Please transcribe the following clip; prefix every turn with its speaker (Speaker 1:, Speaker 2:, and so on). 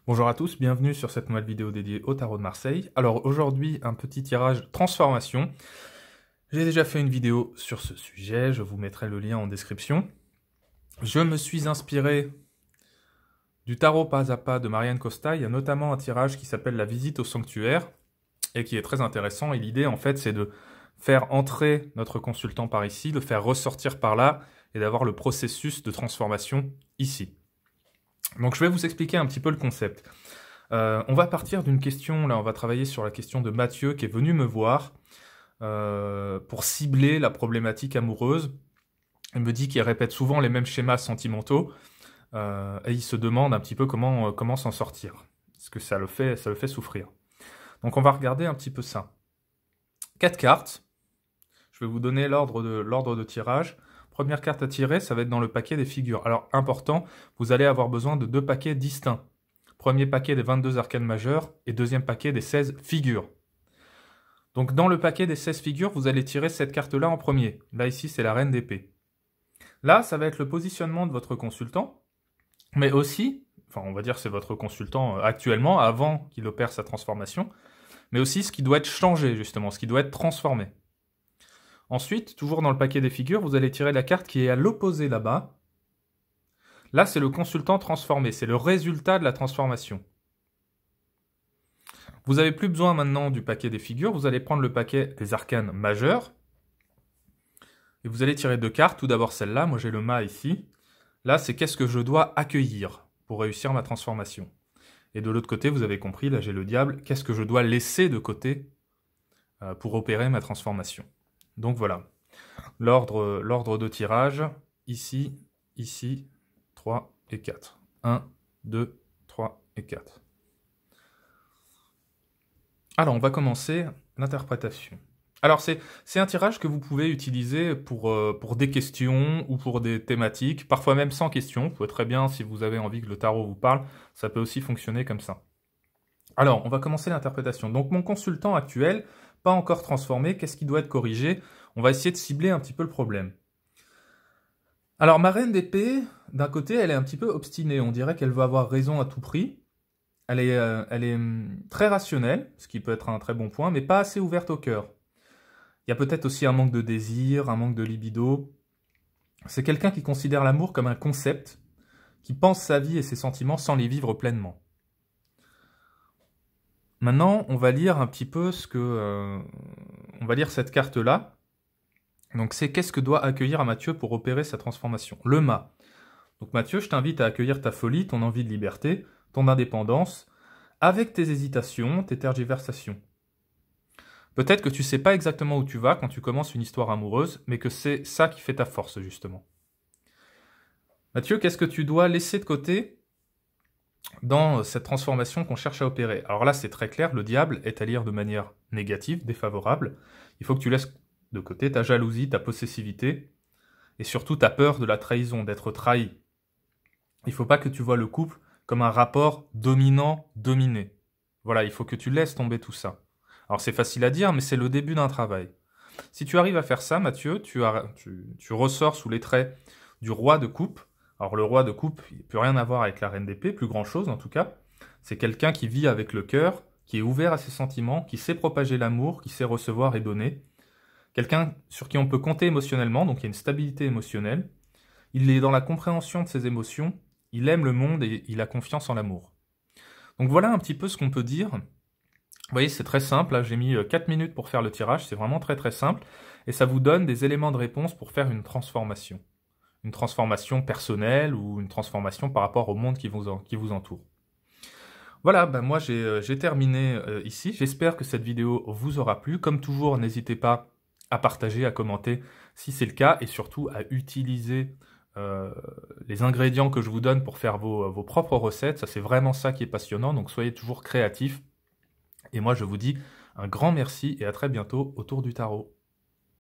Speaker 1: Bonjour à tous, bienvenue sur cette nouvelle vidéo dédiée au tarot de Marseille. Alors aujourd'hui, un petit tirage transformation. J'ai déjà fait une vidéo sur ce sujet, je vous mettrai le lien en description. Je me suis inspiré du tarot pas à pas de Marianne Costa. Il y a notamment un tirage qui s'appelle La visite au sanctuaire et qui est très intéressant. Et l'idée en fait c'est de faire entrer notre consultant par ici, de faire ressortir par là et d'avoir le processus de transformation ici. Donc je vais vous expliquer un petit peu le concept. On va partir d'une question, là on va travailler sur la question de Mathieu qui est venu me voir pour cibler la problématique amoureuse. Il me dit qu'il répète souvent les mêmes schémas sentimentaux et il se demande un petit peu comment s'en sortir. Parce que ça le fait souffrir. Donc on va regarder un petit peu ça. 4 cartes. Je vais vous donner l'ordre de tirage. Première carte à tirer, ça va être dans le paquet des figures. Alors, important, vous allez avoir besoin de 2 paquets distincts. Premier paquet des 22 arcanes majeures et deuxième paquet des 16 figures. Donc, dans le paquet des 16 figures, vous allez tirer cette carte-là en premier. Là, ici, c'est la reine d'épée. Là, ça va être le positionnement de votre consultant, mais aussi, enfin, on va dire c'est votre consultant actuellement, avant qu'il opère sa transformation, mais aussi ce qui doit être changé, justement, ce qui doit être transformé. Ensuite, toujours dans le paquet des figures, vous allez tirer la carte qui est à l'opposé là-bas. Là, c'est le consultant transformé, c'est le résultat de la transformation. Vous n'avez plus besoin maintenant du paquet des figures, vous allez prendre le paquet des arcanes majeures. Et vous allez tirer 2 cartes, tout d'abord celle-là, moi j'ai le mât ici. Là, c'est qu'est-ce que je dois accueillir pour réussir ma transformation. Et de l'autre côté, vous avez compris, là j'ai le diable, qu'est-ce que je dois laisser de côté pour opérer ma transformation. Donc voilà, l'ordre de tirage, ici, 3 et 4. 1, 2, 3 et 4. Alors, on va commencer l'interprétation. Alors, c'est un tirage que vous pouvez utiliser pour des questions ou pour des thématiques, parfois même sans question. Vous pouvez très bien, si vous avez envie que le tarot vous parle, ça peut aussi fonctionner comme ça. Alors, on va commencer l'interprétation. Donc, mon consultant actuel, pas encore transformé, qu'est-ce qui doit être corrigé? On va essayer de cibler un petit peu le problème. Alors, ma reine d'épée, d'un côté, elle est un petit peu obstinée. On dirait qu'elle veut avoir raison à tout prix. Elle est très rationnelle, ce qui peut être un très bon point, mais pas assez ouverte au cœur. Il y a peut-être aussi un manque de désir, un manque de libido. C'est quelqu'un qui considère l'amour comme un concept, qui pense sa vie et ses sentiments sans les vivre pleinement. Maintenant, on va lire un petit peu on va lire cette carte-là. Donc c'est qu'est-ce que doit accueillir à Mathieu pour opérer sa transformation? Le mât. Donc Mathieu, je t'invite à accueillir ta folie, ton envie de liberté, ton indépendance, avec tes hésitations, tes tergiversations. Peut-être que tu ne sais pas exactement où tu vas quand tu commences une histoire amoureuse, mais que c'est ça qui fait ta force, justement. Mathieu, qu'est-ce que tu dois laisser de côté dans cette transformation qu'on cherche à opérer? Alors là, c'est très clair, le diable est à lire de manière négative, défavorable. Il faut que tu laisses de côté ta jalousie, ta possessivité, et surtout ta peur de la trahison, d'être trahi. Il ne faut pas que tu vois le couple comme un rapport dominant-dominé. Voilà, il faut que tu laisses tomber tout ça. Alors c'est facile à dire, mais c'est le début d'un travail. Si tu arrives à faire ça, Mathieu, tu ressors sous les traits du roi de coupe. Alors le roi de coupe, il ne peut rien avoir avec la reine d'épée, plus grand-chose en tout cas. C'est quelqu'un qui vit avec le cœur, qui est ouvert à ses sentiments, qui sait propager l'amour, qui sait recevoir et donner. Quelqu'un sur qui on peut compter émotionnellement, donc il y a une stabilité émotionnelle. Il est dans la compréhension de ses émotions, il aime le monde et il a confiance en l'amour. Donc voilà un petit peu ce qu'on peut dire. Vous voyez, c'est très simple, là j'ai mis 4 minutes pour faire le tirage, c'est vraiment très très simple, et ça vous donne des éléments de réponse pour faire une transformation. Une transformation personnelle ou une transformation par rapport au monde qui vous entoure. Voilà, ben moi j'ai terminé ici, j'espère que cette vidéo vous aura plu. Comme toujours, n'hésitez pas à partager, à commenter si c'est le cas, et surtout à utiliser les ingrédients que je vous donne pour faire vos propres recettes. Ça, c'est vraiment ça qui est passionnant, donc soyez toujours créatifs. Et moi, je vous dis un grand merci et à très bientôt autour du tarot.